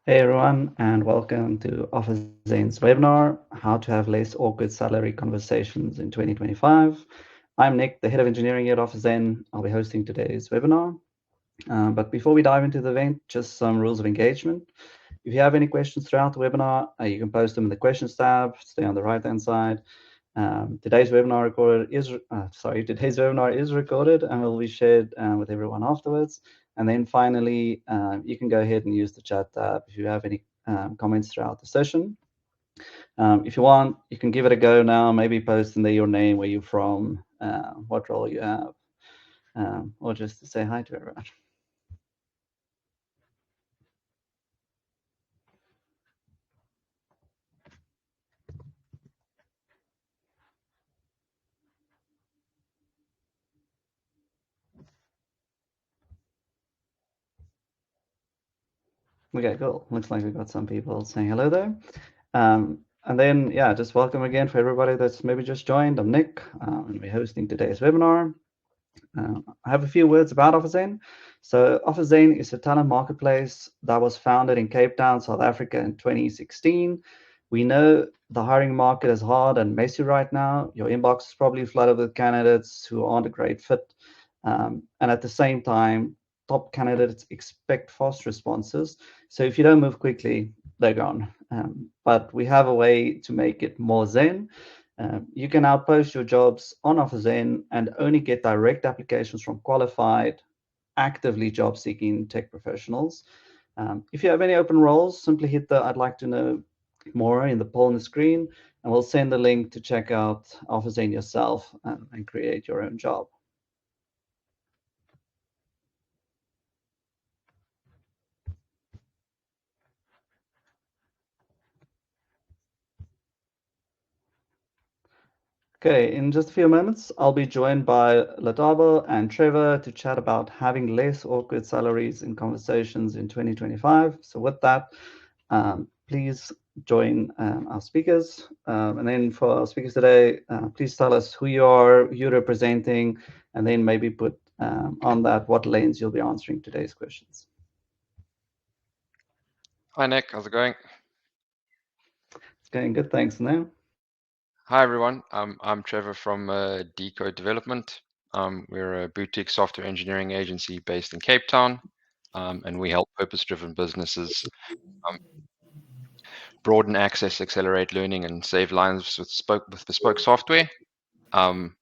Hey everyone, and welcome to OfferZen's webinar, How to Have Less Awkward Salary Conversations in 2025. I'm Nick, the Head of Engineering at OfferZen. I'll be hosting today's webinar. But before we dive into the event, just some rules of engagement. If you have any questions throughout the webinar, you can post them in the questions tab, stay on the right-hand side. Today's webinar is recorded and will be shared with everyone afterwards. And then finally, you can go ahead and use the chat tab if you have any comments throughout the session. If you want, you can give it a go now, maybe post in there your name, where you're from, what role you have, or just to say hi to everyone. Okay, cool. Looks like we've got some people saying hello there. And then, yeah, just welcome again for everybody that's maybe just joined. I'm Nick, and we're hosting today's webinar. I have a few words about OfferZen. So OfferZen is a talent marketplace that was founded in Cape Town, South Africa in 2016. We know the hiring market is hard and messy right now. Your inbox is probably flooded with candidates who aren't a great fit. And at the same time, top candidates expect fast responses. So if you don't move quickly, they're gone. But we have a way to make it more zen. You can now post your jobs on OfferZen and only get direct applications from qualified, actively job-seeking tech professionals. If you have any open roles, simply hit the I'd like to know more in the poll on the screen, and we'll send the link to check out OfferZen yourself and create your own job. Okay, in just a few moments, I'll be joined by Latabo and Trevor to chat about having less awkward salaries in conversations in 2025. So with that, please join our speakers. And then for our speakers today, please tell us who you are, who you're representing, and then maybe put on that what lanes you'll be answering today's questions. Hi, Nick. How's it going? It's going good, thanks. Now. Hi, everyone. I'm Trevor from Decode Development. We're a boutique software engineering agency based in Cape Town, and we help purpose-driven businesses broaden access, accelerate learning, and save lives with bespoke software. I'm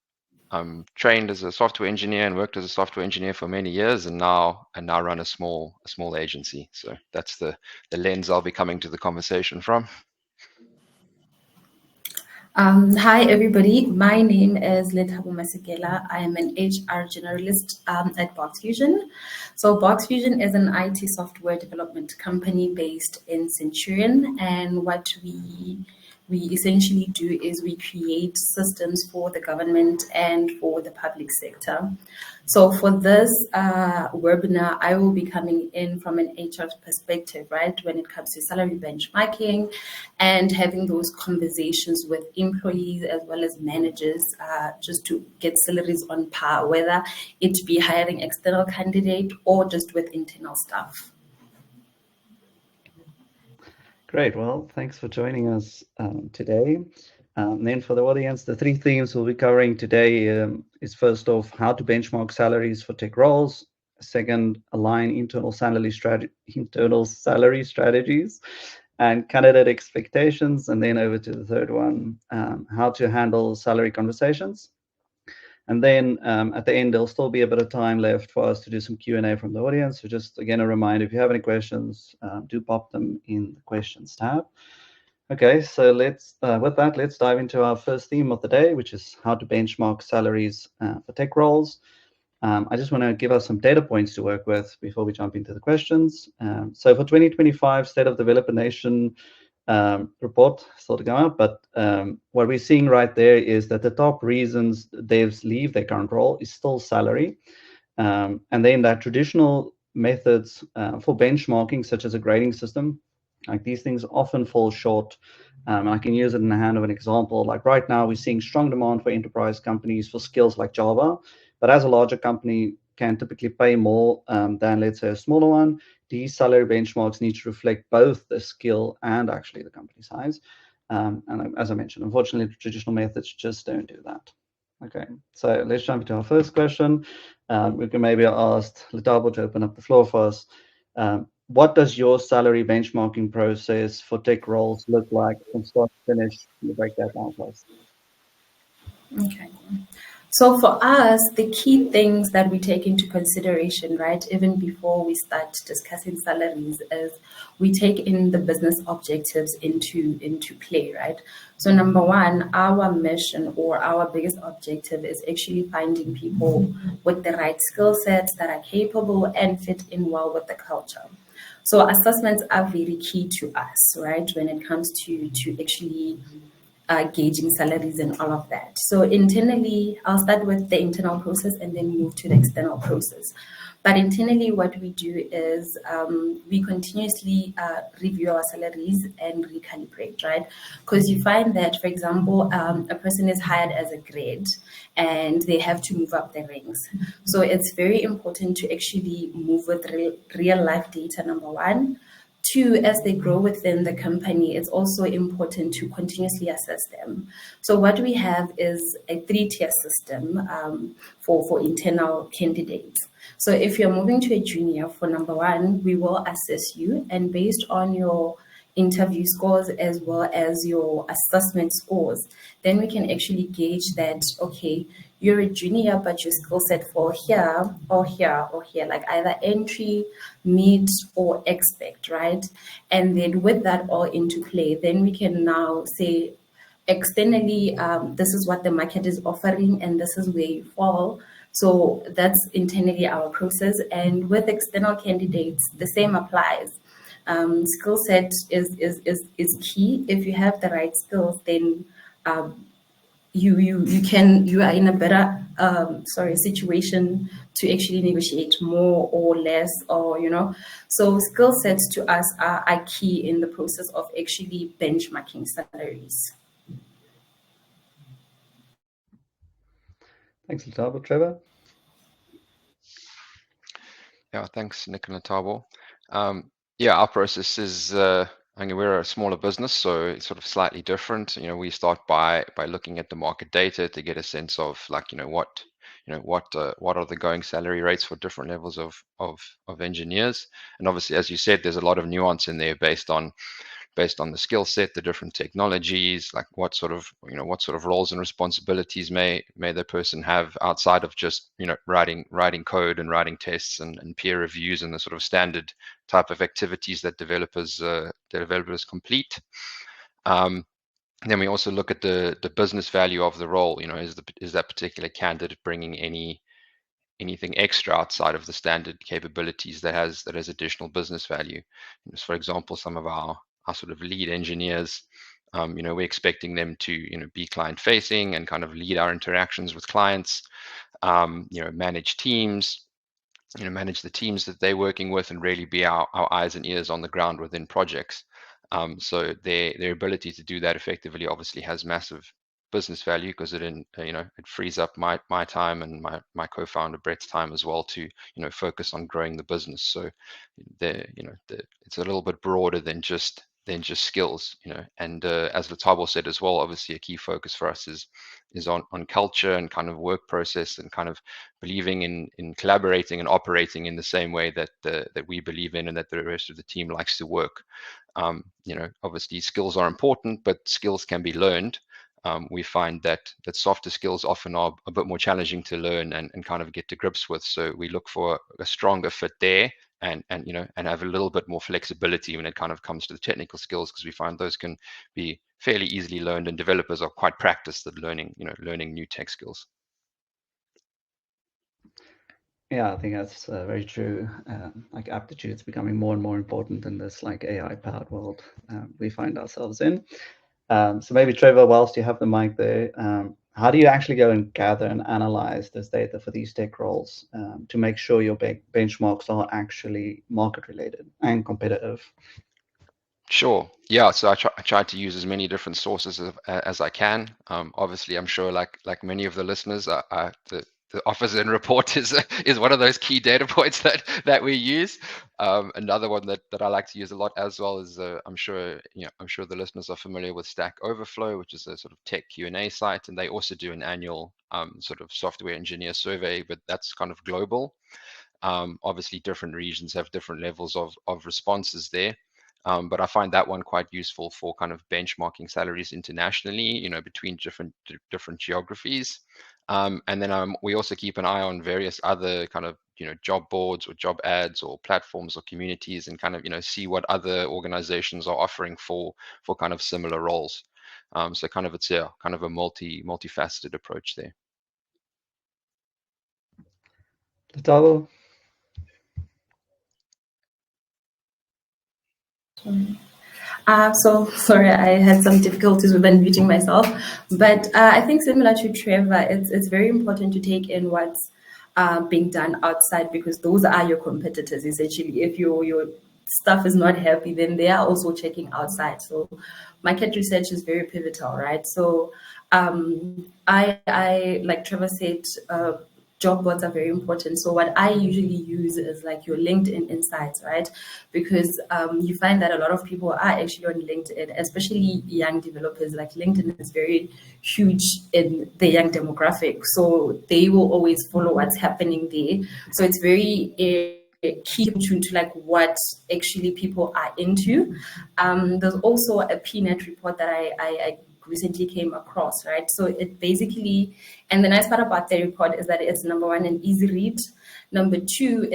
trained as a software engineer and worked as a software engineer for many years, and now run a small agency. So that's the lens I'll be coming to the conversation from. Hi, everybody. My name is Lethabo Masekela. I am an HR generalist at BoxFusion. So BoxFusion is an IT software development company based in Centurion. And what we we essentially do is we create systems for the government and for the public sector. So for this webinar, I will be coming in from an HR perspective, right, when it comes to salary benchmarking and having those conversations with employees as well as managers, just to get salaries on par, whether it be hiring external candidate or just with internal staff. Great. Well, thanks for joining us today. Then for the audience, the 3 themes we'll be covering today is first off, how to benchmark salaries for tech roles. Second, align internal salary strategies and candidate expectations. And then over to the third one, how to handle salary conversations. And then at the end, there'll still be a bit of time left for us to do some Q&A from the audience. So just again, a reminder, if you have any questions, do pop them in the questions tab. Okay, so with that, let's dive into our first theme of the day, which is how to benchmark salaries for tech roles. I just want to give us some data points to work with before we jump into the questions. So for 2025 State of Developer Nation report still to come out, but what we're seeing right there is that the top reasons devs leave their current role is still salary. And then that traditional methods for benchmarking, such as a grading system, like these things often fall short. I can use it in the hand of an example. Like right now, we're seeing strong demand for enterprise companies for skills like Java, but as a larger company can typically pay more than, let's say, a smaller one, these salary benchmarks need to reflect both the skill and actually the company size. And as I mentioned, unfortunately, the traditional methods just don't do that. Okay, so let's jump into our first question. We can maybe ask Letabo to open up the floor for us. What does your salary benchmarking process for tech roles look like from start to finish? Can you break that down for us? Okay. So for us, the key things that we take into consideration, right, even before we start discussing salaries, is we take in the business objectives into play, right? So number one, our mission or our biggest objective is actually finding people with the right skill sets that are capable and fit in well with the culture. So assessments are very key to us, right, when it comes to actually gauging salaries and all of that. So internally, I'll start with the internal process and then move to the external process. But internally, what we do is we continuously review our salaries and recalibrate, right? Because you find that, for example, a person is hired as a grade and they have to move up the ranks. So it's very important to actually move with real life data, number one. Two, as they grow within the company, it's also important to continuously assess them. So what we have is a 3-tier system for internal candidates. So if you're moving to a junior, for number one, we will assess you, and based on your interview scores as well as your assessment scores, then we can actually gauge that, okay, you're a junior, but your skill set fall here or here or here, like either entry, mid, or expect, right? And then with that all into play, then we can now say externally, this is what the market is offering and this is where you fall. So that's internally our process. And with external candidates, the same applies. Skill set is key. If you have the right skills, then you are in a better situation to actually negotiate more or less, or so skill sets to us are key in the process of actually benchmarking salaries. Thanks, Letabo. Trevor? Yeah, thanks, Nick and Letabo. Yeah, our process is, we're a smaller business, so it's sort of slightly different. We start by looking at the market data to get a sense of what are the going salary rates for different levels of engineers. And obviously, as you said, there's a lot of nuance in there based on the skill set, the different technologies, like what sort of roles and responsibilities may the person have outside of just writing code and writing tests and peer reviews and the sort of standard type of activities that developers complete. Then we also look at the business value of the role. Is that particular candidate bringing anything extra outside of the standard capabilities that has additional business value? For example, some of our sort of lead engineers We're expecting them to, be client facing and kind of lead our interactions with clients, manage teams, manage the teams that they're working with, and really be our eyes and ears on the ground within projects. So their ability to do that effectively obviously has massive business value, because it frees up my time and my co-founder Brett's time as well to focus on growing the business. So it's a little bit broader than just skills, and as Latabo said as well, obviously a key focus for us is on culture and kind of work process, and kind of believing in collaborating and operating in the same way that that we believe in, and that the rest of the team likes to work. Obviously skills are important, but skills can be learned. We find that softer skills often are a bit more challenging to learn and kind of get to grips with. So we look for a stronger fit there, and have a little bit more flexibility when it kind of comes to the technical skills, because we find those can be fairly easily learned, and developers are quite practiced at learning new tech skills. Yeah, I think that's very true. Like aptitudes becoming more and more important in this like AI-powered world we find ourselves in. So maybe Trevor, whilst you have the mic there, how do you actually go and gather and analyze this data for these tech roles to make sure your benchmarks are actually market related and competitive? Sure. Yeah. So I try to use as many different sources as I can. Obviously, I'm sure like many of the listeners, the OfferZen report is one of those key data points that we use. Another one that I like to use a lot as well is I'm sure the listeners are familiar with Stack Overflow, which is a sort of tech Q&A site, and they also do an annual sort of software engineer survey, but that's kind of global. Obviously, different regions have different levels of responses there. But I find that one quite useful for kind of benchmarking salaries internationally, between different geographies. And then we also keep an eye on various other kind of job boards or job ads or platforms or communities, and kind of see what other organizations are offering for kind of similar roles. So kind of it's kind of a multifaceted approach there. Latabo? So sorry, I had some difficulties with unmuting myself, but I think similar to Trevor, it's very important to take in what's being done outside, because those are your competitors essentially. If your stuff is not happy, then they are also checking outside. So market research is very pivotal, right? So I like Trevor said, job boards are very important. So what I usually use is like your LinkedIn insights, right? Because you find that a lot of people are actually on LinkedIn, especially young developers. Like LinkedIn is very huge in the young demographic, so they will always follow what's happening there. So it's very key to like what actually people are into. There's also a PNET report that I recently came across, right? So it basically, and the nice part about the report is that it's number one, an easy read. Number two,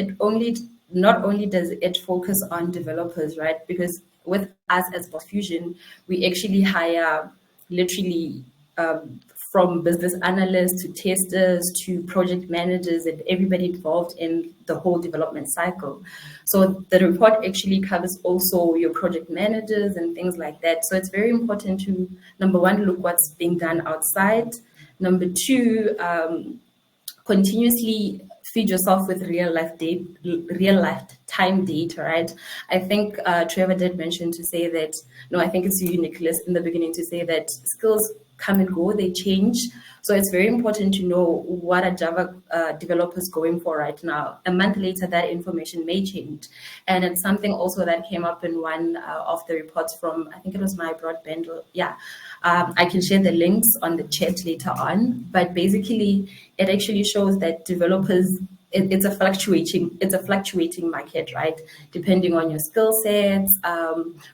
not only does it focus on developers, right? Because with us as Fusion, we actually hire literally from business analysts to testers to project managers and everybody involved in the whole development cycle. So the report actually covers also your project managers and things like that. So it's very important to, number one, look what's being done outside. Number two, continuously feed yourself with real life time data, right? I think Trevor did mention to say that, no, I think it's you, Nicholas, in the beginning, to say that skills come and go, they change. So it's very important to know what are Java developers going for right now. A month later, that information may change. And it's something also that came up in one of the reports from, I think it was my broadband. Yeah, I can share the links on the chat later on. But basically, it actually shows that developers, it's a fluctuating market, right? Depending on your skill sets,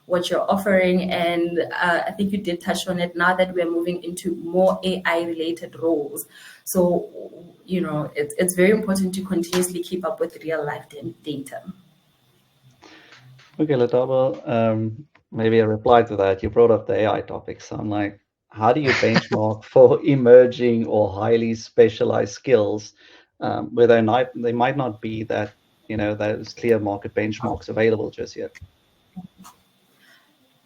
what you're offering. And I think you did touch on it, now that we're moving into more AI related roles. So, it's very important to continuously keep up with real life data. Okay, Latabo, maybe a reply to that. You brought up the AI topic. So I'm like, how do you benchmark for emerging or highly specialized skills where they might not be that, those clear market benchmarks available just yet?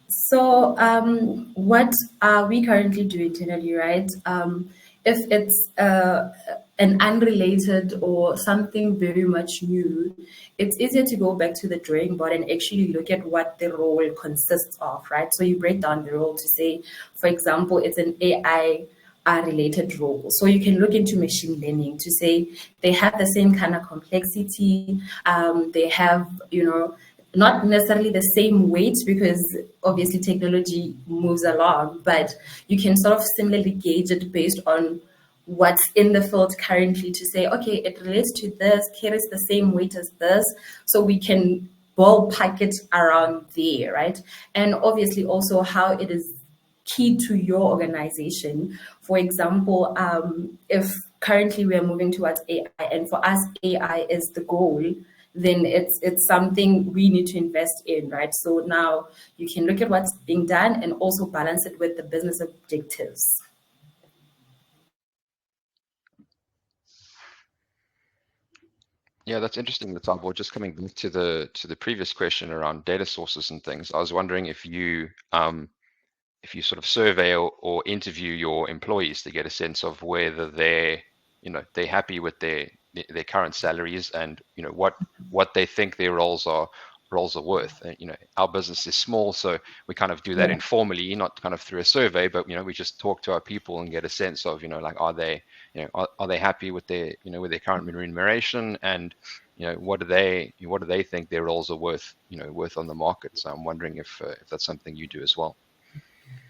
So, what we currently do internally, right? If it's an unrelated or something very much new, it's easier to go back to the drawing board and actually look at what the role consists of, right? So you break down the role to say, for example, it's an AI related role. So you can look into machine learning to say they have the same kind of complexity. They have, not necessarily the same weight because obviously technology moves along, but you can sort of similarly gauge it based on what's in the field currently to say, okay, it relates to this, carries the same weight as this, so we can ballpark it around there, right? And obviously also how it is key to your organization. For example, if currently we are moving towards AI, and for us AI is the goal, then it's something we need to invest in, right? So now you can look at what's being done and also balance it with the business objectives. Yeah, that's interesting, Latabo. Just coming back to the previous question around data sources and things, I was wondering if you sort of survey or interview your employees to get a sense of whether they're happy with their current salaries and what they think their roles are worth. And, our business is small, so we kind of do that Yeah. informally, not kind of through a survey, but we just talk to our people and get a sense of like, are they happy with their current remuneration, and what do they think their roles are worth on the market. So I'm wondering if that's something you do as well.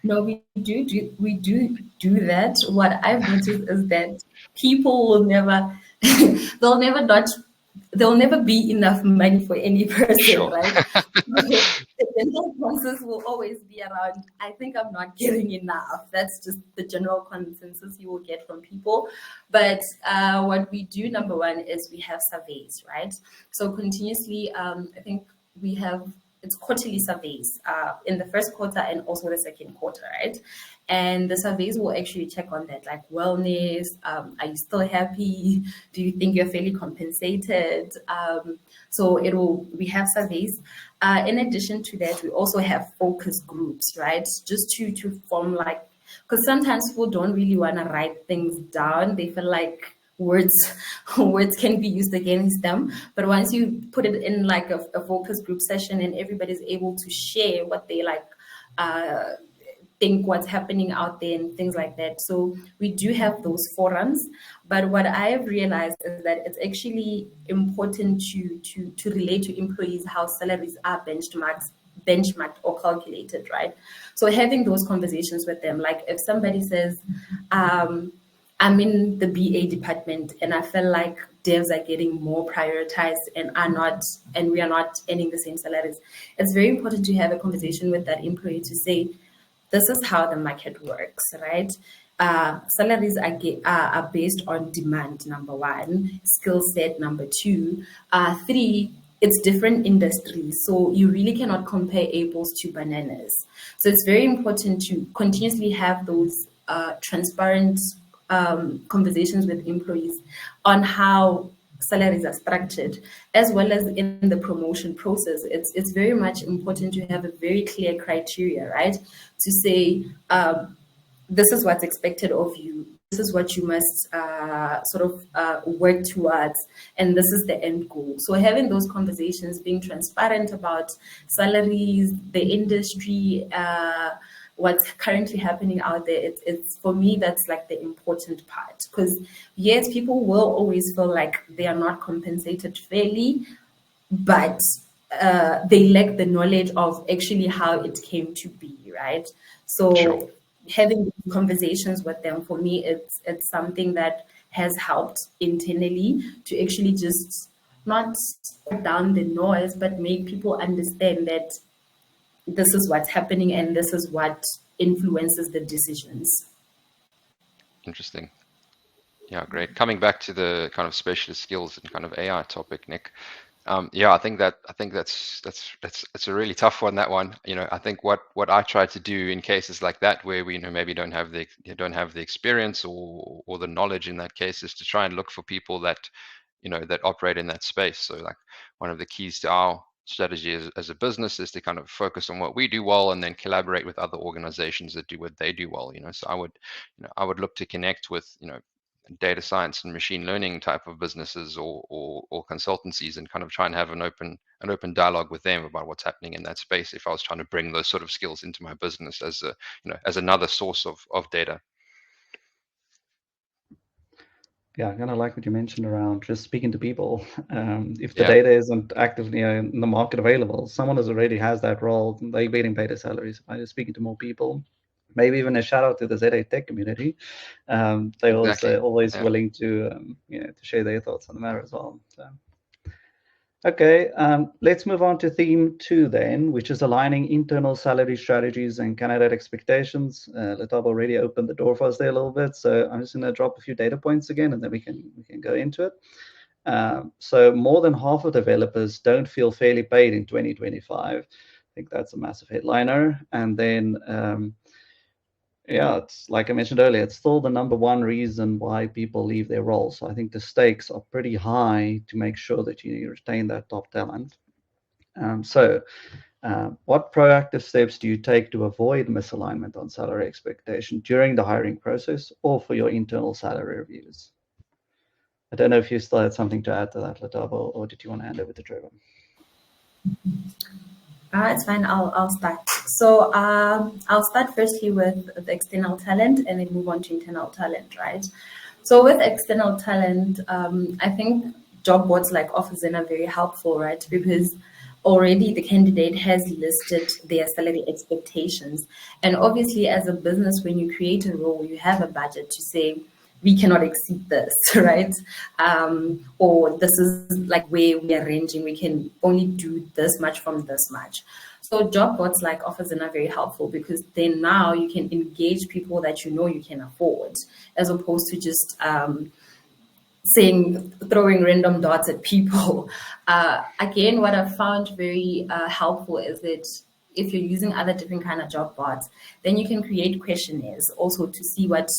No, we do that. What I've noticed is that people will never, they'll never not, there'll never be enough money for any person, Sure. right? The general consensus will always be around, I think I'm not getting enough. That's just the general consensus you will get from people. But what we do, number one, is we have surveys, right? So continuously, I think we have it's quarterly surveys in the first quarter and also the second quarter, right? And the surveys will actually check on that, like wellness. Are you still happy? Do you think you're fairly compensated? So we have surveys. In addition to that, we also have focus groups, right? Just to form like, because sometimes people don't really want to write things down. They feel like words words can be used against them, but once you put it in like a focus group session and everybody's able to share what they like uh think what's happening out there and things like that. So we do have those forums, but what I've realized is that it's actually important to relate to employees how salaries are benchmarked or calculated, right? So having those conversations with them, like if somebody says, I'm in the BA department and I feel like devs are getting more prioritized and we are not earning the same salaries. It's very important to have a conversation with that employee to say, this is how the market works, right? Salaries are based on demand, number one, skill set, number two. Three, it's different industries. So you really cannot compare apples to bananas. So it's very important to continuously have those transparent conversations with employees on how salaries are structured, as well as in the promotion process. It's very much important to have a very clear criteria, right? To say, this is what's expected of you. This is what you must work towards, and this is the end goal. So having those conversations, being transparent about salaries, the industry, what's currently happening out there, it's for me that's like the important part, because yes, people will always feel like they are not compensated fairly, but they lack the knowledge of actually how it came to be, right? Sure. So having conversations with them, for me, it's something that has helped internally to actually just not cut down the noise, but make people understand that this is what's happening and this is what influences the decisions. Interesting. Yeah, great. Coming back to the kind of specialist skills and kind of AI topic, Nick. Yeah, I think that's a really tough one. That one, I think what I try to do in cases like that where we maybe don't have the experience or the knowledge in that case is to try and look for people that that operate in that space. So like one of the keys to strategy as a business is to kind of focus on what we do well and then collaborate with other organizations that do what they do well. So I would look to connect with data science and machine learning type of businesses or consultancies, and kind of try and have an open dialogue with them about what's happening in that space, if I was trying to bring those sort of skills into my business as as another source of data. Yeah, I kind of like what you mentioned around just speaking to people. If the data isn't actively in the market available, someone who already has that role, they're getting paid salaries. By just speaking to more people, maybe even a shout out to the ZA Tech community. They're also always willing to to share their thoughts on the matter as well. So. Okay, let's move on to theme 2 then, which is aligning internal salary strategies and candidate expectations. Letaba already opened the door for us there a little bit, so I'm just going to drop a few data points again, and then we can go into it. So more than half of developers don't feel fairly paid in 2025. I think that's a massive headliner. And then, yeah, it's like I mentioned earlier, it's still the #1 reason why people leave their roles. So I think the stakes are pretty high to make sure that you retain that top talent. What proactive steps do you take to avoid misalignment on salary expectation during the hiring process or for your internal salary reviews? I don't know if you still had something to add to that, Letaba, or did you want to hand over to Trevor? It's fine. I'll start. So I'll start firstly with the external talent and then move on to internal talent, right? So with external talent, I think job boards like OfferZen are very helpful, right? Because already the candidate has listed their salary expectations. And obviously, as a business, when you create a role, you have a budget to say, we cannot exceed this, right? Or this is like where we are ranging. We can only do this much from this much. So job boards like OfferZen are very helpful, because then now you can engage people that you can afford, as opposed to just throwing random dots at people. Again, what I've found very helpful is that if you're using other different kind of job boards, then you can create questionnaires also to see what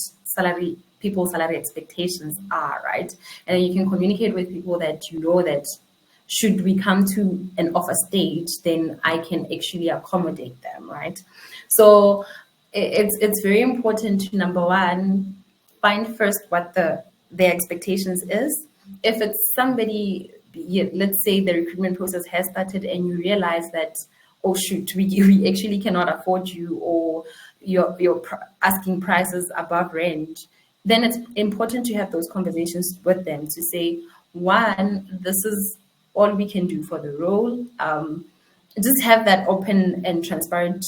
people's salary expectations are, right? And you can communicate with people that that should we come to an offer stage, then I can actually accommodate them, right? So it's very important to, #1, find first what their expectations is. If it's somebody, let's say the recruitment process has started and you realize that, oh shoot, we actually cannot afford you, or you're asking prices above range, then it's important to have those conversations with them to say, 1, this is all we can do for the role. Just have that open and transparent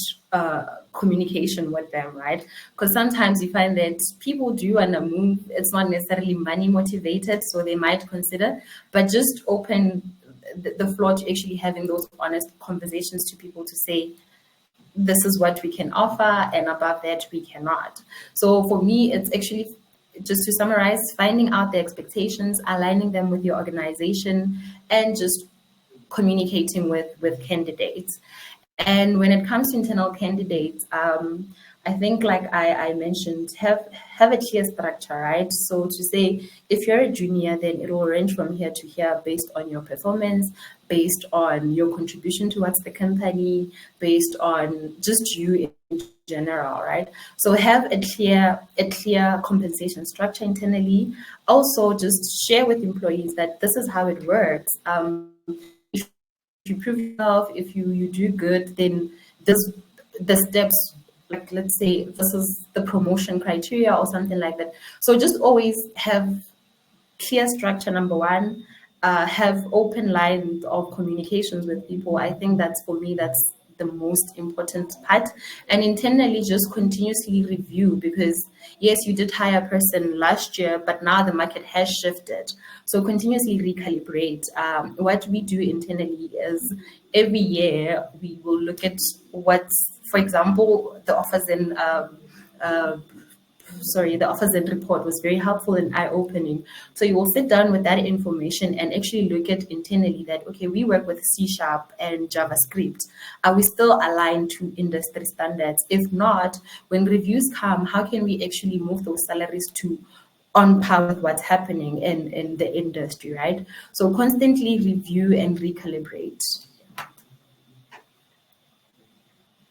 communication with them, right? Because sometimes you find that people do want to move. It's not necessarily money motivated, so they might consider, but just open the floor to actually having those honest conversations to people to say, this is what we can offer, and above that we cannot. So for me, it's actually, just to summarize, finding out the expectations, aligning them with your organization, and just communicating with candidates. And when it comes to internal candidates, I think, like I mentioned, have a clear structure, right? So to say, if you're a junior, then it will range from here to here based on your performance, based on your contribution towards the company, based on just you in general, right? So have a clear compensation structure internally. Also, just share with employees that this is how it works. If you prove yourself, if you do good, then the steps, like, let's say this is the promotion criteria or something like that. So just always have clear structure, #1, have open lines of communications with people. I think that's, for me, that's the most important part. And internally, just continuously review, because yes, you did hire a person last year, but now the market has shifted. So continuously recalibrate. What we do internally is every year we will look at what's, for example, the OfferZen report was very helpful and eye-opening. So you will sit down with that information and actually look at internally that, okay, we work with C# and JavaScript. Are we still aligned to industry standards? If not, when reviews come, how can we actually move those salaries to on par with what's happening in the industry, right? So constantly review and recalibrate.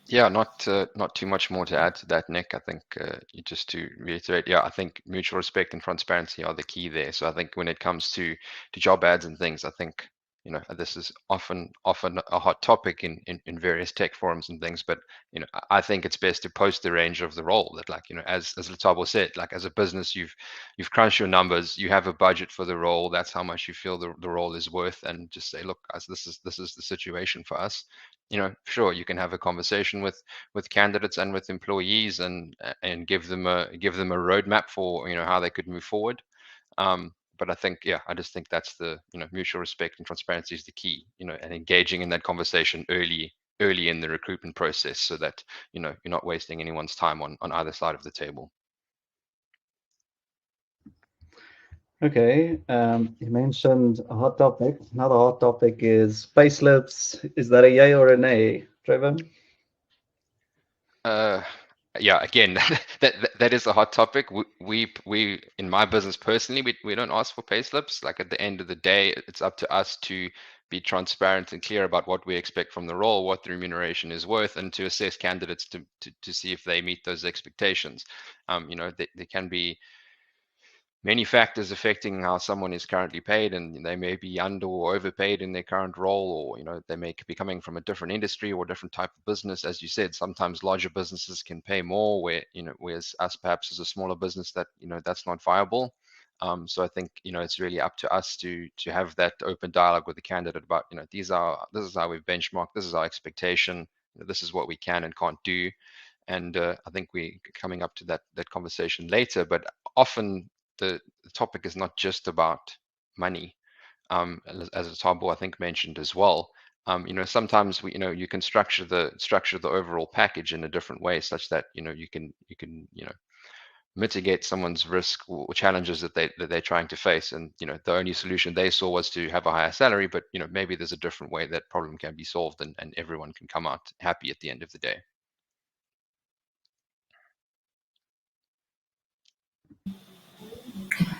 Yeah, not too much more to add to that, Nick. I think just to reiterate, yeah, I think mutual respect and transparency are the key there. So I think when it comes to job ads and things, I think this is often a hot topic in various tech forums and things. But I think it's best to post the range of the role that, like, as Letabo said, like, as a business, you've crunched your numbers, you have a budget for the role, that's how much you feel the role is worth, and just say, look, guys, this is the situation for us. Sure, you can have a conversation with candidates and with employees, and give them a roadmap for how they could move forward. But I think, yeah, I just think that's the mutual respect and transparency is the key. And engaging in that conversation early in the recruitment process, so that you're not wasting anyone's time on either side of the table. Okay, you mentioned a hot topic. Another hot topic is payslips. Is that a yay or a nay, Trevor? Yeah, again, that is a hot topic. We in my business personally, we don't ask for pay slips. Like, at the end of the day, it's up to us to be transparent and clear about what we expect from the role, what the remuneration is worth, and to assess candidates to see if they meet those expectations. There can be many factors affecting how someone is currently paid, and they may be under or overpaid in their current role, or they may be coming from a different industry or different type of business. As you said, sometimes larger businesses can pay more, whereas us, perhaps as a smaller business, that that's not viable. So I think it's really up to us to have that open dialogue with the candidate about this is how we've benchmarked, this is our expectation, this is what we can and can't do. And I think we're coming up to that conversation later, but often the topic is not just about money, as Tabo, I think, mentioned as well. Sometimes you can structure the overall package in a different way, such that you can mitigate someone's risk or challenges that they're trying to face. And the only solution they saw was to have a higher salary, but maybe there's a different way that problem can be solved, and everyone can come out happy at the end of the day.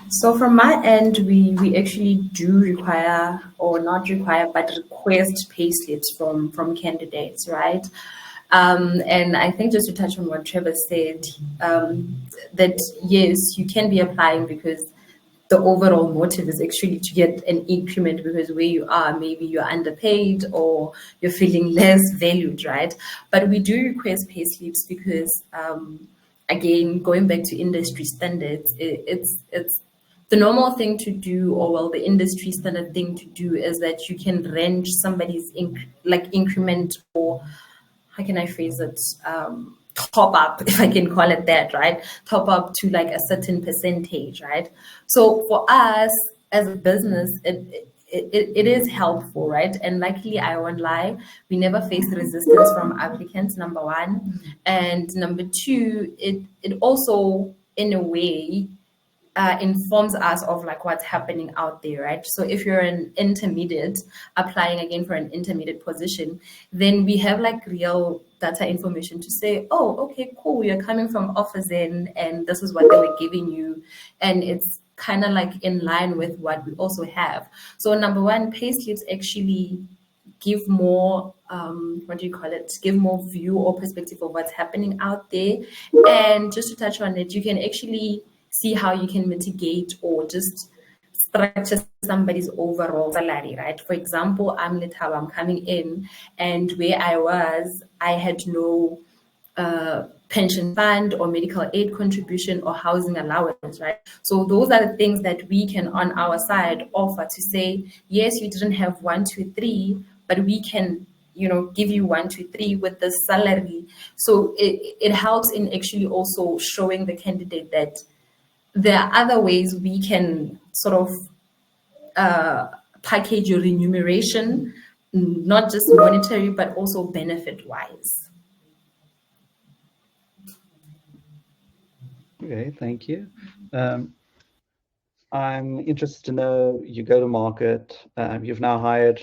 So from my end, we actually do require, or not require, but request pay slips from candidates, right? And I think, just to touch on what Trevor said, that yes, you can be applying because the overall motive is actually to get an increment, because where you are, maybe you're underpaid or you're feeling less valued, right? But we do request pay slips because, again, going back to industry standards, it's the normal thing to do, or well, the industry standard thing to do, is that you can range somebody's increment, or how can I phrase it? Top up, if I can call it that, right? Top up to like a certain percentage, right? So for us as a business, it is helpful, right? And luckily, I won't lie, we never faced resistance from applicants, number one. And number two, it also, in a way, informs us of like what's happening out there, right? So if you're an intermediate applying again for an intermediate position, then we have like real data information to say, oh, okay, cool, you're coming from OfferZen and this is what they were giving you. And it's kind of like in line with what we also have. So number one, pay slips actually give more what do you call it, give more view or perspective of what's happening out there. And just to touch on it, you can actually see how you can mitigate or just structure somebody's overall salary, right? For example, I'm Letaba, I'm coming in, and where I was, I had no pension fund or medical aid contribution or housing allowance, right? So those are the things that we can on our side offer to say, yes, you didn't have 1, 2, 3, but we can, give you 1, 2, 3 with the salary. So it helps in actually also showing the candidate that there are other ways we can sort of package your remuneration, not just monetary, but also benefit wise. Okay, thank you. I'm interested to know, you go to market, you've now hired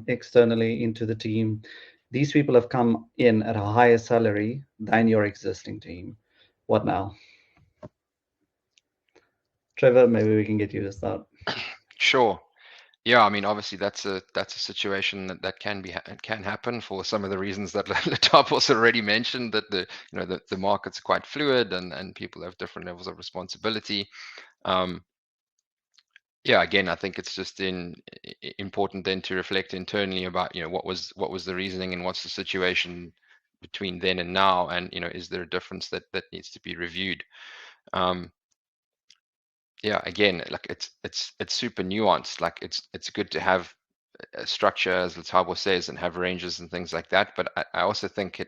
externally into the team. These people have come in at a higher salary than your existing team. What now? Trevor, maybe we can get you to start. Sure. Yeah, I mean, obviously that's a situation that can happen for some of the reasons that Latap also already mentioned, that the market's quite fluid and people have different levels of responsibility. Yeah, again, I think it's just important then to reflect internally about what was the reasoning and what's the situation between then and now, and is there a difference that needs to be reviewed. Yeah, again, like it's super nuanced. Like it's good to have a structure, as Latabo says, and have ranges and things like that. But I also think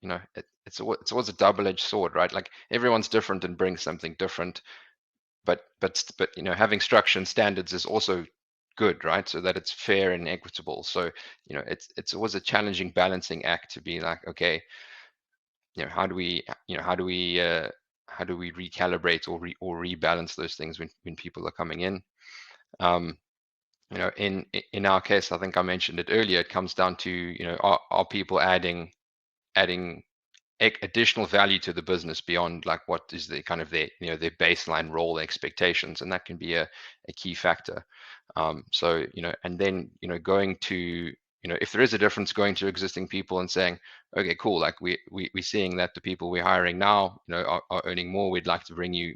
it's always a double-edged sword, right? Like everyone's different and brings something different. But having structure and standards is also good, right? So that it's fair and equitable. So it's always a challenging balancing act to be like, okay, how do we recalibrate or rebalance those things when people are coming in. In our case, I think I mentioned it earlier, it comes down to are people adding additional value to the business beyond like what is the kind of their baseline role expectations, and that can be a key factor. So and then going to if there is a difference, going to existing people and saying, okay, cool, like we're seeing that the people we're hiring now are earning more. We'd like to bring you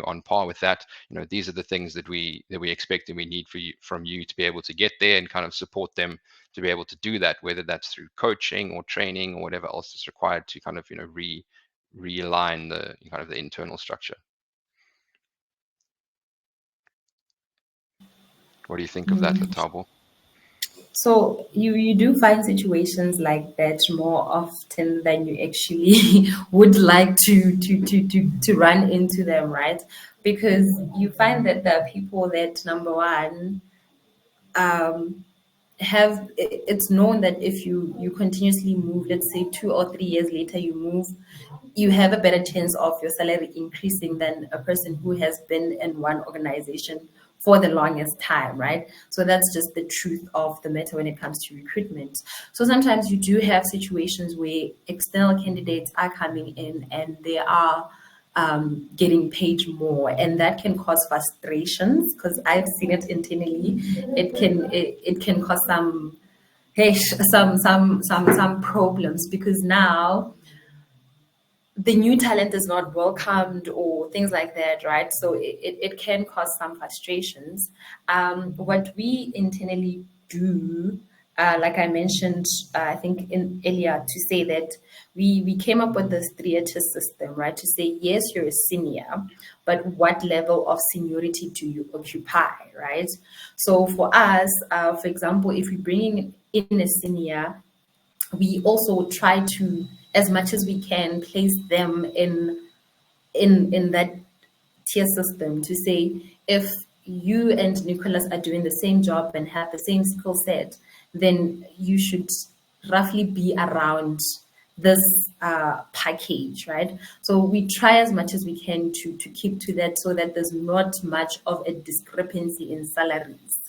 on par with that. These are the things that we expect and we need from you to be able to get there, and kind of support them to be able to do that, whether that's through coaching or training or whatever else is required to kind of realign the kind of the internal structure. What do you think of that, Latabo? So you do find situations like that more often than you actually would like to run into them, right? Because you find that there are people that, number one, um, it's known that if you continuously move, let's say 2 or 3 years later you move, you have a better chance of your salary increasing than a person who has been in one organization for the longest time, right? So that's just the truth of the matter when it comes to recruitment. So sometimes you do have situations where external candidates are coming in and they are getting paid more, and that can cause frustrations because I've seen it internally. It can cause some hey, some problems, because now the new talent is not welcomed or things like that, right? So it can cause some frustrations. What we internally do, like I mentioned, I think in earlier, to say that we came up with this 3 tier system, right? To say, yes, you're a senior, but what level of seniority do you occupy, right? So for us, for example, if we're bringing in a senior, we also try to, as much as we can, place them in that tier system, to say, if you and Nicholas are doing the same job and have the same skill set, then you should roughly be around this package, right? So we try as much as we can to keep to that, so that there's not much of a discrepancy in salaries.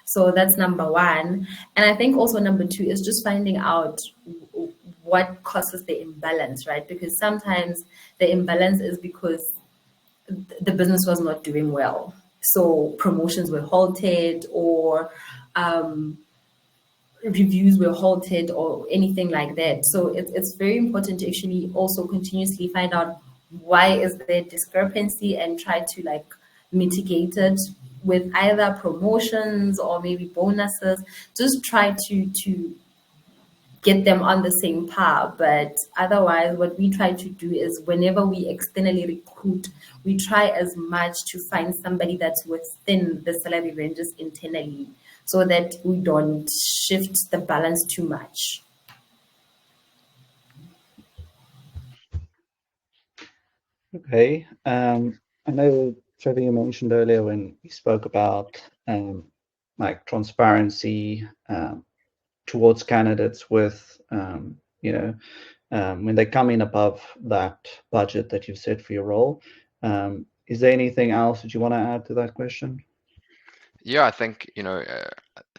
So that's number one. And I think also number two is just finding out what causes the imbalance, right? Because sometimes the imbalance is because the business was not doing well. So promotions were halted, or reviews were halted, or anything like that. So it's very important to actually also continuously find out why is there discrepancy, and try to like mitigate it with either promotions or maybe bonuses. Just try to get them on the same par. But otherwise, what we try to do is, whenever we externally recruit, we try as much to find somebody that's within the salary ranges internally, so that we don't shift the balance too much. Okay. I know, Trevor, you mentioned earlier when we spoke about like transparency towards candidates with, when they come in above that budget that you've set for your role. Is there anything else that you want to add to that question? Yeah, I think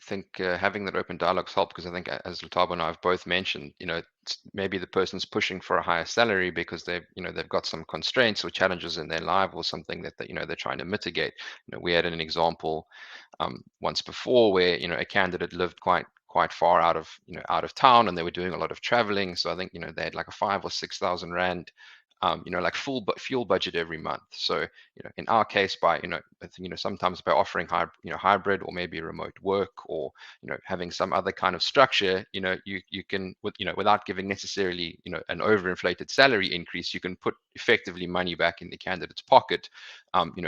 think having that open dialogues help, because I think, as Latabo and I have both mentioned, maybe the person's pushing for a higher salary because they've got some constraints or challenges in their life or something that they're trying to mitigate. We had an example once before where a candidate lived quite far out of town, and they were doing a lot of traveling. So I think they had like a 5,000 or 6,000 rand like fuel budget every month. So in our case, by I think sometimes by offering hybrid or maybe remote work, or having some other kind of structure, you can without giving necessarily an overinflated salary increase, you can put effectively money back in the candidate's pocket,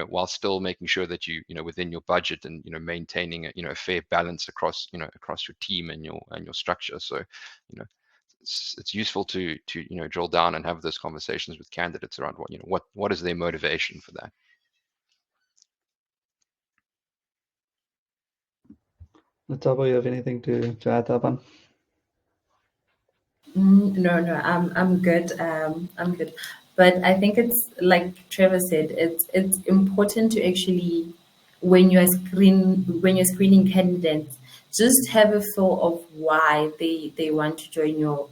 while still making sure that within your budget, and maintaining a fair balance across across your team and your structure. So it's useful to drill down and have those conversations with candidates around what is their motivation for that. Latabo, you have anything to add to that one? No, I'm good. I'm good. But I think it's like Trevor said, it's important to actually, when you're screening candidates, just have a feel of why they want to join your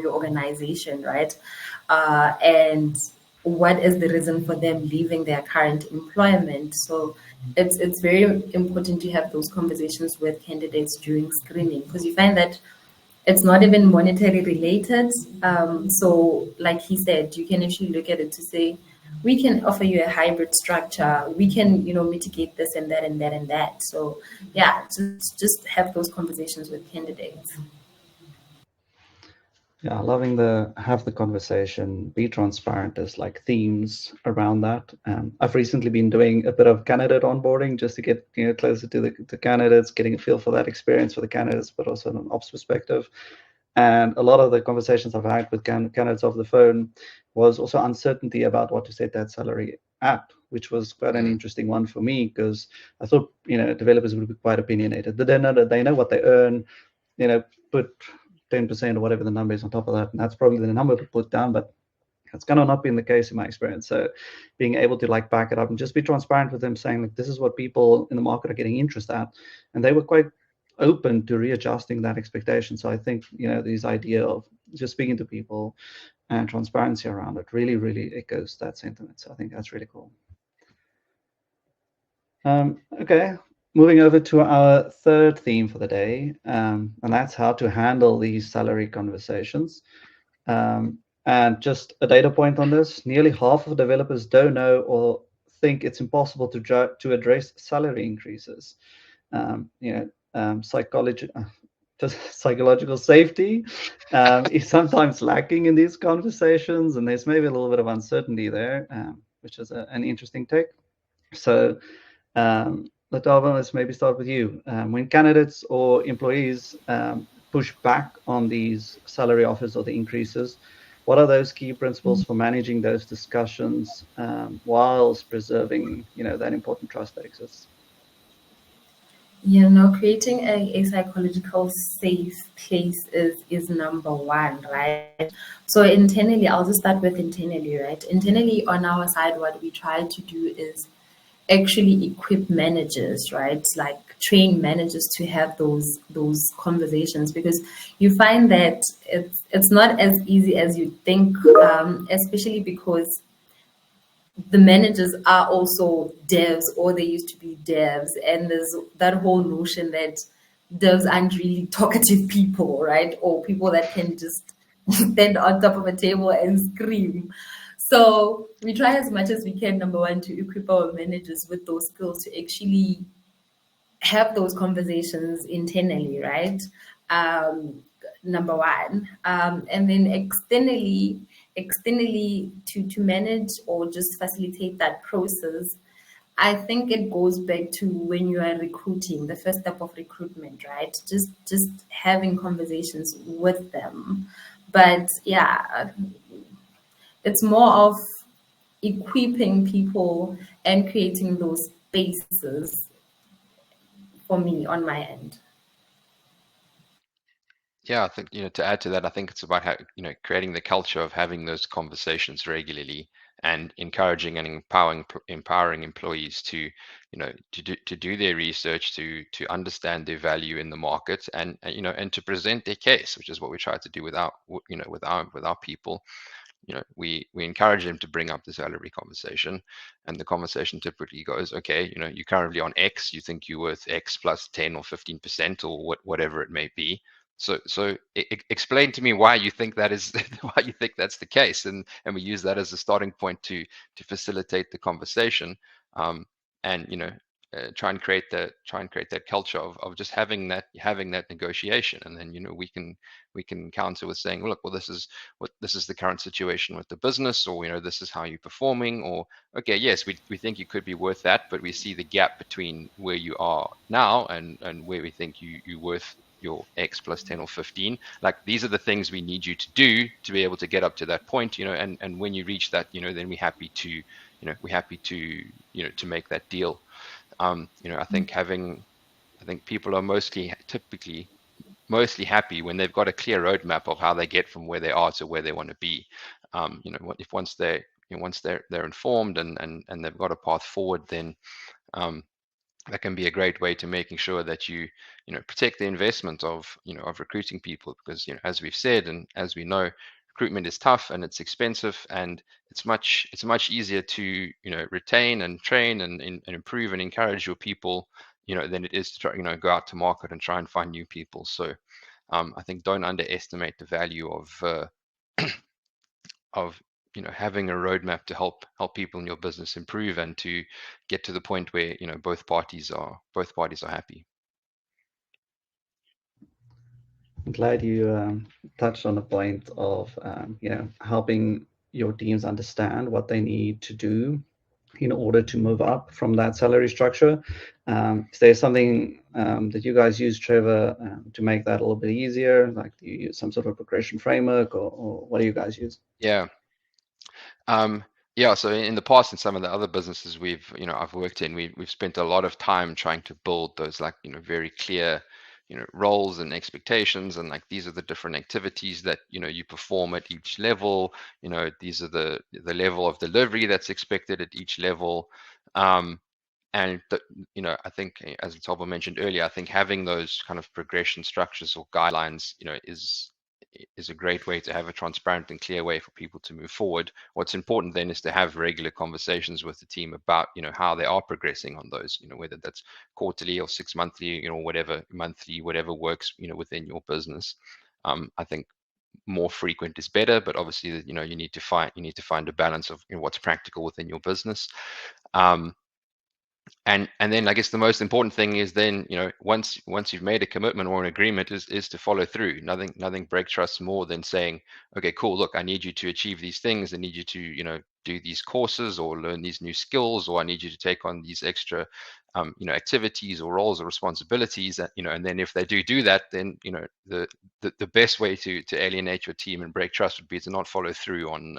organization, right? And what is the reason for them leaving their current employment. So it's very important to have those conversations with candidates during screening, because you find that it's not even monetary related. So, like he said, you can actually look at it to say, we can offer you a hybrid structure. We can, mitigate this and that and that and that. So, yeah, just have those conversations with candidates. Yeah, loving have the conversation, be transparent as like themes around that. I've recently been doing a bit of candidate onboarding just to get closer to the candidates, getting a feel for that experience for the candidates, but also an ops perspective. And a lot of the conversations I've had with candidates over the phone was also uncertainty about what to set that salary at, which was quite an interesting one for me, because I thought developers would be quite opinionated. They know what they earn, put 10% or whatever the number is on top of that, and that's probably the number to put down, but that's kind of not been the case in my experience. So being able to like back it up and just be transparent with them, saying like, this is what people in the market are getting interest at, and they were quite open to readjusting that expectation. So I think this idea of just speaking to people and transparency around it really echoes that sentiment. So I think that's really cool. Okay, moving over to our third theme for the day, and that's how to handle these salary conversations. And just a data point on this, nearly half of developers don't know or think it's impossible to address salary increases. Psychological safety is sometimes lacking in these conversations, and there's maybe a little bit of uncertainty there, which is an interesting take. So Latava, let's maybe start with you. When candidates or employees push back on these salary offers or the increases, what are those key principles for managing those discussions whilst preserving, that important trust that exists? Creating a psychological safe place is number one, right? So internally, I'll just start with internally, right? Internally on our side, what we try to do is actually equip managers, right? Like train managers to have those conversations, because you find that it's not as easy as you think, especially because the managers are also devs, or they used to be devs, and there's that whole notion that devs aren't really talkative people, right? Or people that can just stand on top of a table and scream. So we try as much as we can, number one, to equip our managers with those skills to actually have those conversations internally, right? Number one. And then externally to manage or just facilitate that process, I think it goes back to when you are recruiting, the first step of recruitment, right? Just having conversations with them. But yeah, it's more of equipping people and creating those spaces for me on my end. Yeah, I think to add to that, I think it's about creating the culture of having those conversations regularly, and encouraging and empowering employees to to do their research, to understand their value in the market, and and to present their case, which is what we try to do with our with our people. We encourage them to bring up the salary conversation, and the conversation typically goes, okay, you're currently on X, you think you're worth X plus 10 or 15% or whatever it may be. So explain to me why you think that is why you think that's the case, and we use that as a starting point to facilitate the conversation, and try and create that culture of just having that negotiation, and then we can counter with saying, look, well, this is the current situation with the business, or this is how you're performing, or okay, yes, we think you could be worth that, but we see the gap between where you are now and where we think you're worth your X plus 10 or 15. Like, these are the things we need you to do to be able to get up to that point, and when you reach that, then we're happy to to make that deal. I think people are typically mostly happy when they've got a clear roadmap of how they get from where they are to where they want to be. If once they're informed and they've got a path forward, then that can be a great way to making sure that you protect the investment of of recruiting people, because as we've said and as we know, recruitment is tough and it's expensive, and it's much easier to retain and train and improve and encourage your people than it is to try, go out to market and try and find new people. So I think don't underestimate the value of having a roadmap to help people in your business improve and to get to the point where both parties are happy. I'm glad you touched on the point of helping your teams understand what they need to do in order to move up from that salary structure. Is there something that you guys use, Trevor, to make that a little bit easier? Like, do you use some sort of progression framework, or what do you guys use? Yeah. Yeah, so in the past, in some of the other businesses I've worked in, we've spent a lot of time trying to build those, like, very clear, roles and expectations, and like, these are the different activities that you perform at each level. These are the level of delivery that's expected at each level. And I think, as Tauba mentioned earlier, I think having those kind of progression structures or guidelines, is a great way to have a transparent and clear way for people to move forward. What's important then is to have regular conversations with the team about how they are progressing on those, whether that's quarterly or 6 monthly, whatever monthly, whatever works within your business. I think more frequent is better, but obviously you need to find a balance of what's practical within your business. And then I guess the most important thing is then, once you've made a commitment or an agreement, is to follow through. Nothing breaks trust more than saying, okay, cool, look, I need you to achieve these things. I need you to do these courses or learn these new skills, or I need you to take on these extra activities or roles or responsibilities. And then if they do that, then the best way to alienate your team and break trust would be to not follow through on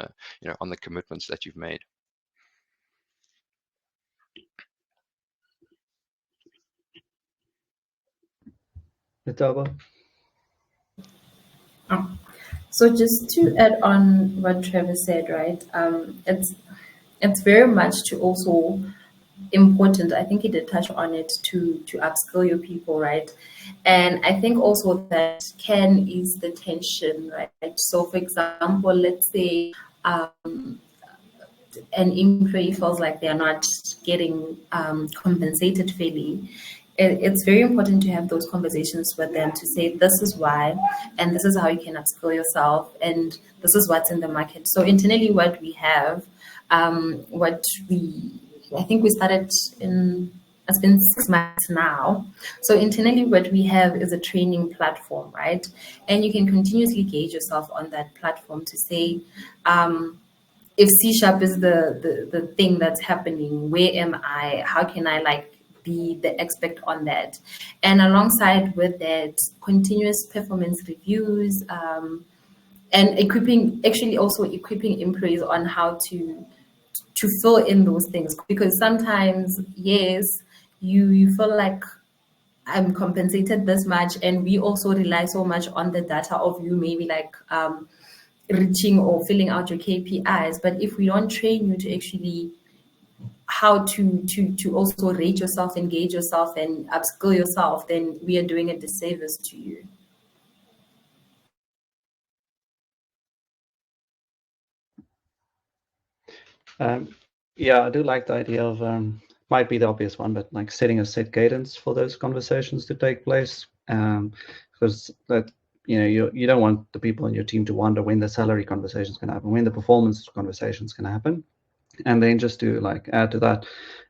on the commitments that you've made. Tauba? So just to add on what Trevor said, right? It's very much to also important. I think he did touch on it to upskill your people, right? And I think also that can ease the tension, right? So, for example, let's say an employee feels like they're not getting compensated fairly. It's very important to have those conversations with them to say, this is why, and this is how you can upskill yourself, and this is what's in the market. So internally, what we have, I think we started it's been 6 months now. So internally, what we have is a training platform, right? And you can continuously gauge yourself on that platform to say, if C# is the thing that's happening, where am I? How can I be the expert on that? And alongside with that, continuous performance reviews, and equipping employees on how to fill in those things, because sometimes, yes, you feel like I'm compensated this much, and we also rely so much on the data of you maybe reaching or filling out your KPIs. But if we don't train you to actually how to also rate yourself, engage yourself, and upskill yourself, then we are doing a disservice to you. Yeah, I do like the idea of might be the obvious one, but like setting a set cadence for those conversations to take place, because that you don't want the people in your team to wonder when the salary conversation is going to happen, when the performance conversation is going to happen. And then just to like add to that,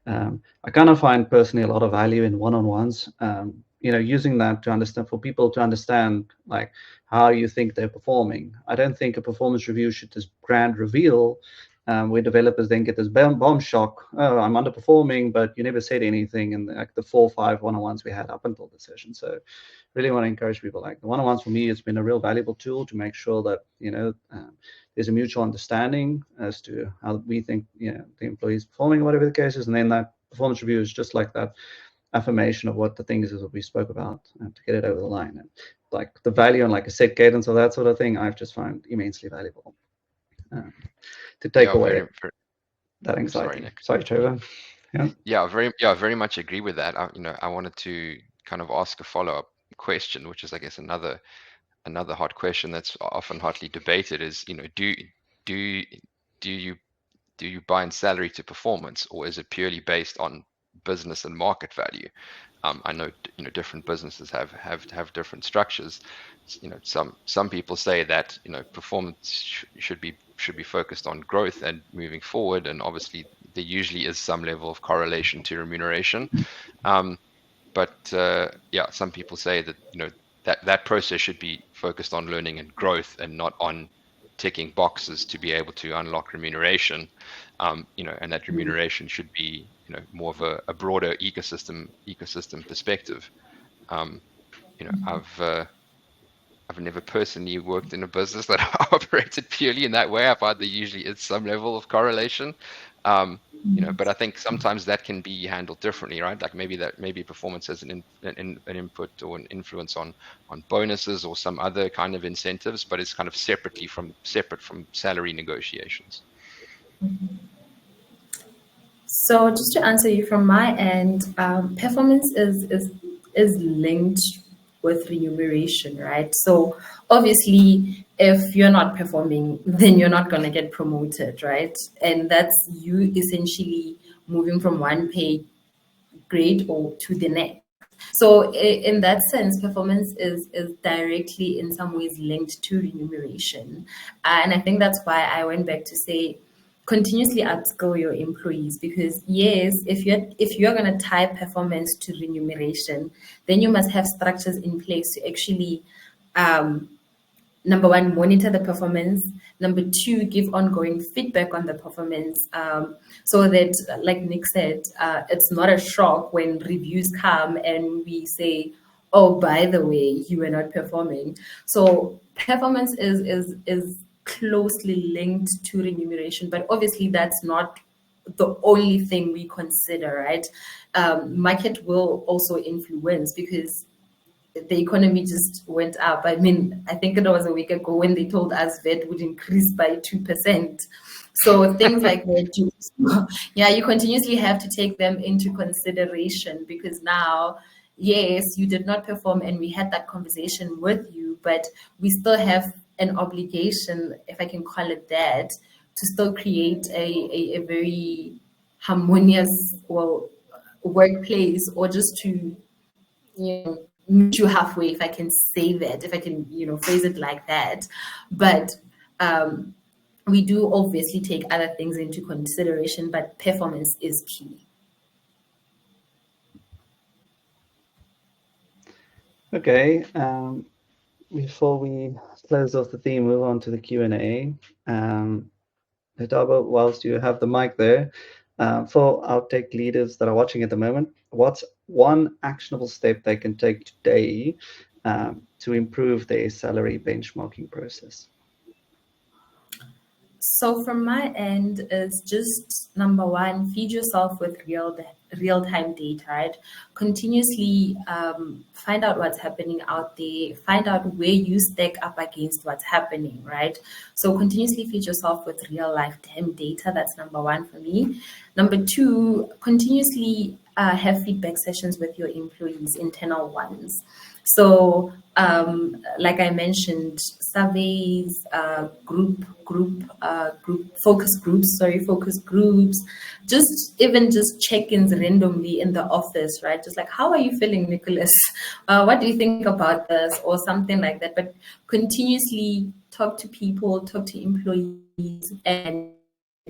I kind of find personally a lot of value in one-on-ones. Using that to understand, for people to understand like how you think they're performing. I don't think a performance review should just grand reveal where developers then get this bomb shock. Oh, I'm underperforming, but you never said anything in like the 4 or 5 one-on-ones we had up until the session. So really want to encourage people, like the one-on-ones for me, it's been a real valuable tool to make sure that there's a mutual understanding as to how we think the employee is performing, whatever the case is, and then that performance review is just like that affirmation of what the things is that we spoke about to get it over the line. And like the value on like a set cadence or that sort of thing, I've just found immensely valuable to take away that anxiety. Sorry, Trevor. Yeah, very much agree with that. I wanted to kind of ask a follow-up question, which is, I guess, another hot question that's often hotly debated is, do you bind salary to performance, or is it purely based on business and market value? I know different businesses have different structures. Some people say that performance should be focused on growth and moving forward, and obviously there usually is some level of correlation to remuneration. But some people say that that process should be focused on learning and growth and not on ticking boxes to be able to unlock remuneration. And that remuneration should be more of a broader ecosystem perspective. I've never personally worked in a business that operated purely in that way. I find there usually is some level of correlation. But I think sometimes that can be handled differently, right? Like maybe performance has an input or an influence on bonuses or some other kind of incentives, but it's kind of separate from salary negotiations. So just to answer you from my end, performance is linked with remuneration, right? So obviously, if you're not performing, then you're not going to get promoted, right? And that's you essentially moving from one pay grade or to the next. So in that sense, performance is directly in some ways linked to remuneration. And I think that's why I went back to say, continuously upskill your employees, because yes, if you're going to tie performance to remuneration, then you must have structures in place to actually number one, monitor the performance. Number two, give ongoing feedback on the performance, so that, like Nick said, it's not a shock when reviews come and we say, "Oh, by the way, you were not performing." So performance is closely linked to remuneration, but obviously that's not the only thing we consider, right? Market will also influence, because the economy just went up. I mean, I think it was a week ago when they told us VAT would increase by 2%. So things like that, you continuously have to take them into consideration, because now, yes, you did not perform and we had that conversation with you, but we still have an obligation, if I can call it that, to still create a very harmonious, workplace, or just to meet you halfway, if I can say that, if I can phrase it like that. But we do obviously take other things into consideration, but performance is key. Okay. Before we close off the theme, move on to the Q&A. Hitaba, whilst you have the mic there, for our tech leaders that are watching at the moment, what's one actionable step they can take today to improve their salary benchmarking process? So from my end is just number one, feed yourself with real time data, right? Continuously find out what's happening out there, find out where you stack up against what's happening, right? So continuously feed yourself with real lifetime data. That's number one for me. Number two, continuously have feedback sessions with your employees, internal ones. So, like I mentioned, surveys, focus groups, just even just check-ins randomly in the office, right? Just like, how are you feeling, Nicholas? What do you think about this, or something like that? But continuously talk to people, talk to employees, and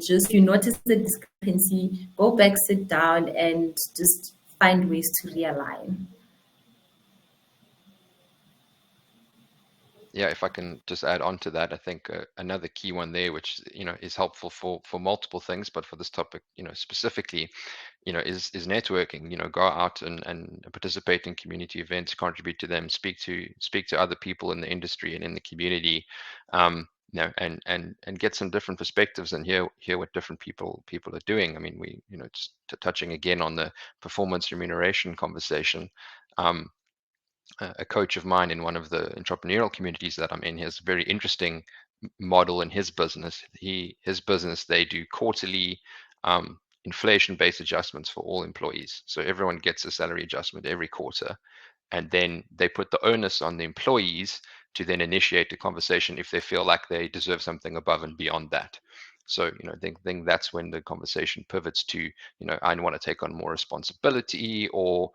just if you notice the discrepancy, go back, sit down, and just find ways to realign. Yeah, if I can just add on to that, I think another key one there, which is helpful for multiple things, but for this topic, specifically, is networking. Go out and participate in community events, contribute to them, speak to other people in the industry and in the community, and get some different perspectives and hear what different people are doing. I mean, we just touching again on the performance remuneration conversation. Um, a coach of mine in one of the entrepreneurial communities that I'm in has a very interesting model in his business. His business, they do quarterly inflation-based adjustments for all employees. So everyone gets a salary adjustment every quarter, and then they put the onus on the employees to then initiate the conversation if they feel like they deserve something above and beyond that. So think that's when the conversation pivots to I want to take on more responsibility, or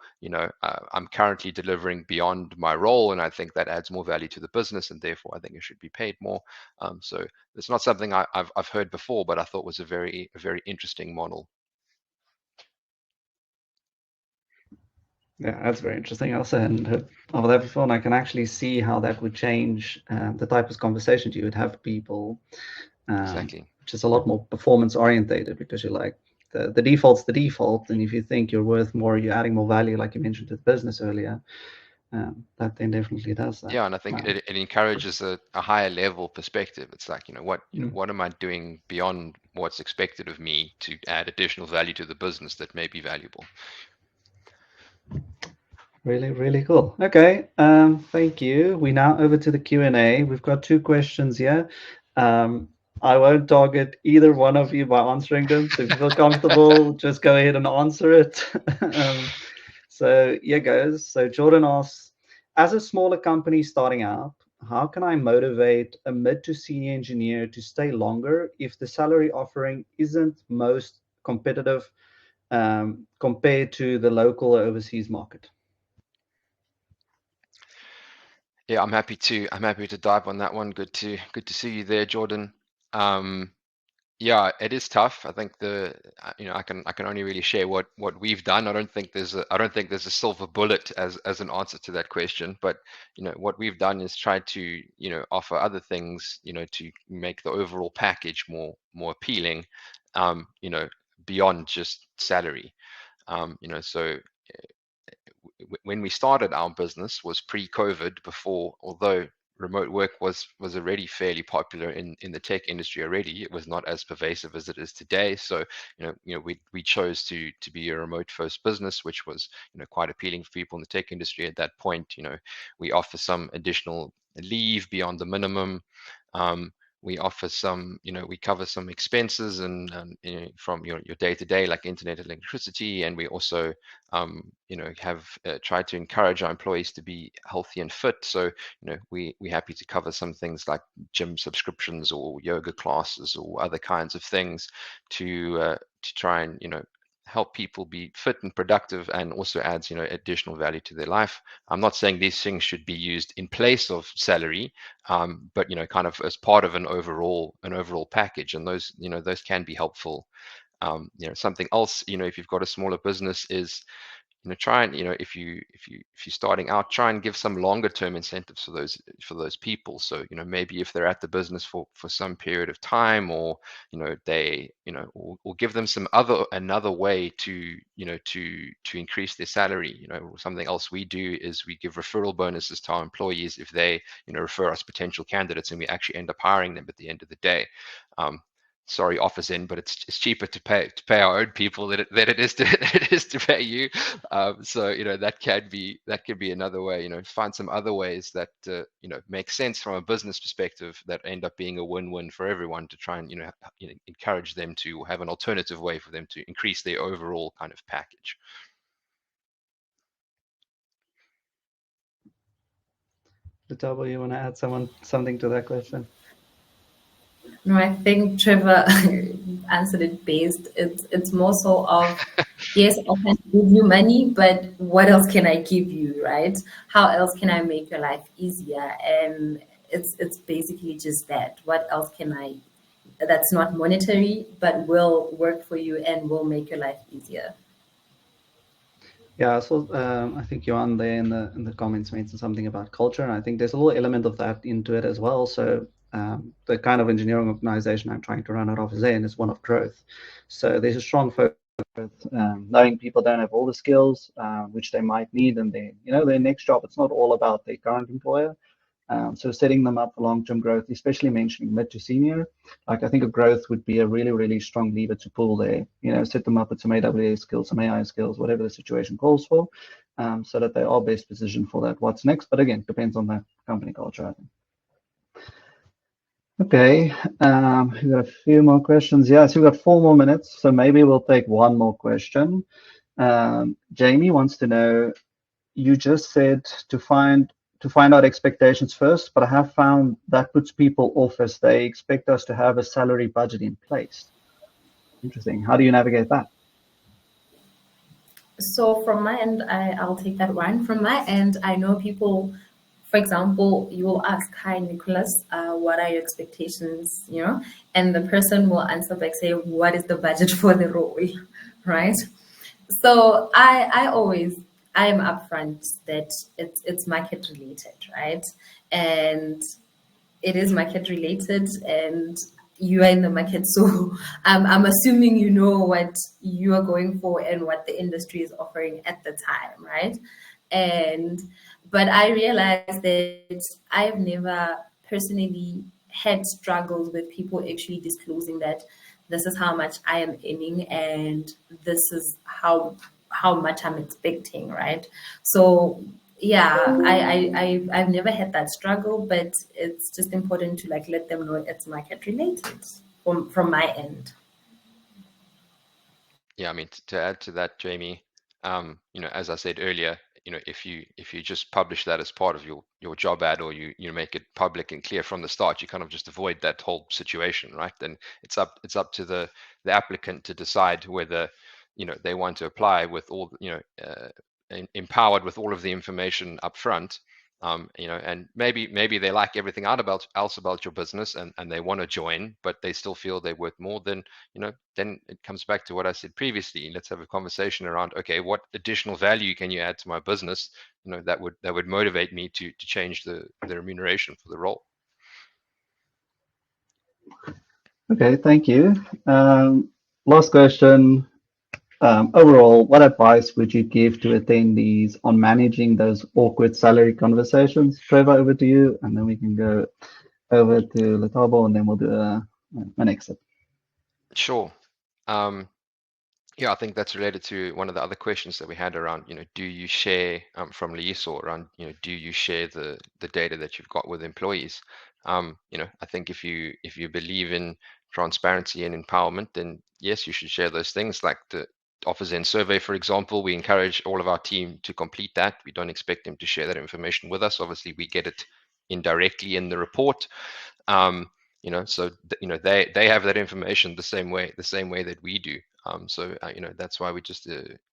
I'm currently delivering beyond my role, and I think that adds more value to the business, and therefore I think it should be paid more. So it's not something I've heard before, but I thought was a very interesting model. Yeah, that's very interesting. I also hadn't heard of that before, and I can actually see how that would change the type of conversations you would have with people, Exactly. which is a lot more performance orientated, because you're like, the default's the default, and if you think you're worth more, you're adding more value, like you mentioned to the business earlier, that then definitely does that. Yeah, and I think Wow. it encourages a higher level perspective. It's like, what am I doing beyond what's expected of me to add additional value to the business that may be valuable? Really, really cool. Okay, thank you. We now over to the Q&A. We've got two questions here. I won't target either one of you by answering them. So if you feel comfortable, just go ahead and answer it. So here goes. So Jordan asks, as a smaller company starting out, how can I motivate a mid to senior engineer to stay longer if the salary offering isn't most competitive compared to the local or overseas market? Yeah, I'm happy to dive on that one. Good to see you there, Jordan. Yeah, it is tough. I think I can only really share what we've done. I don't think there's a silver bullet as an answer to that question. But what we've done is try to offer other things to make the overall package more appealing. Beyond just salary. So when we started our business was pre-COVID, before, although remote work was already fairly popular in the tech industry already, it was not as pervasive as it is today. So we chose to be a remote first business, which was quite appealing for people in the tech industry at that point. We offer some additional leave beyond the minimum. We offer some, we cover some expenses and from your day to day, like internet and electricity, and we also have tried to encourage our employees to be healthy and fit. So, we're happy to cover some things like gym subscriptions or yoga classes or other kinds of things to try and help people be fit and productive, and also adds additional value to their life. I'm not saying these things should be used in place of salary, but kind of as part of an overall package, and those can be helpful. Something else, if you've got a smaller business, is try and, if you're starting out, try and give some longer term incentives for those people. So, maybe if they're at the business for some period of time, or they, or give them another way to, to increase their salary. Something else we do is we give referral bonuses to our employees if they, refer us potential candidates, and we actually end up hiring them at the end of the day. Sorry, OfferZen, but it's cheaper to pay our own people than it is to than it is to pay you. So that can be another way. Find some other ways that make sense from a business perspective, that end up being a win-win for everyone, to try and encourage them to have an alternative way for them to increase their overall kind of package. Letabo, you want to add something to that question? No, I think Trevor answered it based. It's more so of, yes, I can give you money, but what else can I give you, right? How else can I make your life easier? And it's basically just that. What else can I, that's not monetary, but will work for you and will make your life easier? Yeah, so I think Johan there in the comments mentioned something about culture, and I think there's a little element of that into it as well. So the kind of engineering organization I'm trying to run at OfferZen is one of growth. So there's a strong focus knowing people don't have all the skills which they might need, and their next job. It's not all about their current employer. So setting them up for long-term growth, especially mentioning mid to senior, like I think a growth would be a really, really strong lever to pull there. Set them up with some AWS skills, some AI skills, whatever the situation calls for, so that they are best positioned for that. What's next? But again, depends on the company culture, I think. Okay, we've got a few more questions. Yeah, so we've got 4 more minutes, so maybe we'll take one more question. Jamie wants to know, you just said to find out expectations first, but I have found that puts people off as they expect us to have a salary budget in place. Interesting. How do you navigate that? So from my end, I'll take that one. From my end, I know people, for example, you will ask, "Hi, Nicholas, what are your expectations?" And the person will answer back, say, "What is the budget for the role?" Right? So I am upfront that it's market related, right? And it is market related, and you are in the market, so I'm assuming you know what you are going for and what the industry is offering at the time, right? And but I realized that I've never personally had struggles with people actually disclosing that this is how much I am earning and this is how much I'm expecting, right? So yeah, I've never had that struggle, but it's just important to like let them know it's market related from my end. Yeah, I mean, to add to that, Jamie, as I said earlier, if you just publish that as part of your job ad, or you make it public and clear from the start, you kind of just avoid that whole situation, right? Then it's up to the applicant to decide whether they want to apply with all empowered with all of the information up front. And maybe they like everything else about your business, and they want to join, but they still feel they're worth more. Then it comes back to what I said previously. Let's have a conversation around, okay, what additional value can you add to my business? That would motivate me to change the remuneration for the role. Okay, thank you. Last question. Overall, what advice would you give to attendees on managing those awkward salary conversations? Trevor, over to you, and then we can go over to Letabo, and then we'll do an exit. Sure. Yeah, I think that's related to one of the other questions that we had around, do you share from Liso around, do you share the data that you've got with employees? I think if you believe in transparency and empowerment, then yes, you should share those things. Like the OfferZen survey, for example, we encourage all of our team to complete that. We don't expect them to share that information with us. Obviously, we get it indirectly in the report. So they have that information the same way that we do. So that's why we just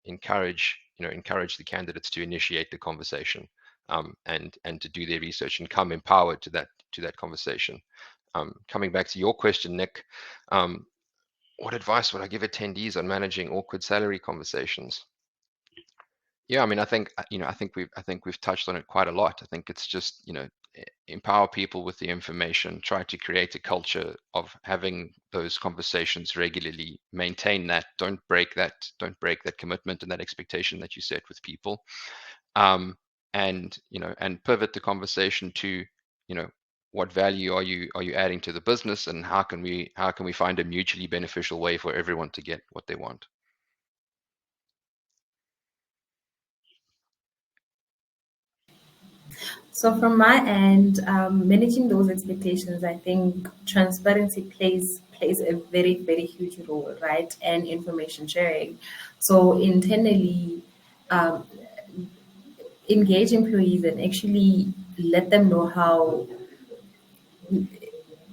encourage the candidates to initiate the conversation, and to do their research and come empowered to that conversation. Coming back to your question, Nick, what advice would I give attendees on managing awkward salary conversations? Yeah, I mean, I think we've touched on it quite a lot. I think it's just, empower people with the information, try to create a culture of having those conversations regularly, maintain that, don't break that commitment and that expectation that you set with people. And pivot the conversation to, what value are you adding to the business, and how can we find a mutually beneficial way for everyone to get what they want. So from my end, managing those expectations, I think transparency plays a very huge role, right? And information sharing. So internally, um, engage employees and actually let them know how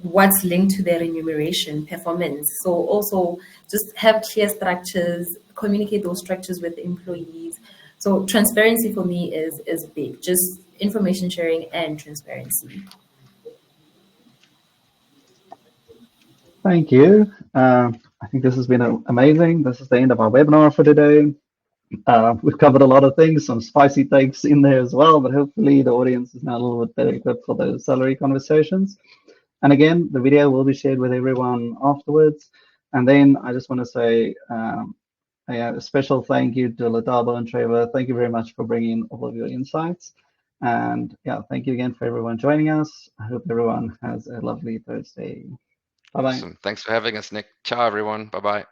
what's linked to their remuneration performance. So also just have clear structures, communicate those structures with employees. So transparency for me is big, just information sharing and transparency. Thank you. I think this has been amazing. This is the end of our webinar for today. We've covered a lot of things, some spicy takes in there as well, but hopefully the audience is now a little bit better equipped for those salary conversations. And again, the video will be shared with everyone afterwards. And then I just want to say a special thank you to Latabo and Trevor. Thank you very much for bringing all of your insights. And yeah, thank you again for everyone joining us. I hope everyone has a lovely Thursday. Bye-bye. Awesome. Thanks for having us, Nick. Ciao, everyone. Bye-bye.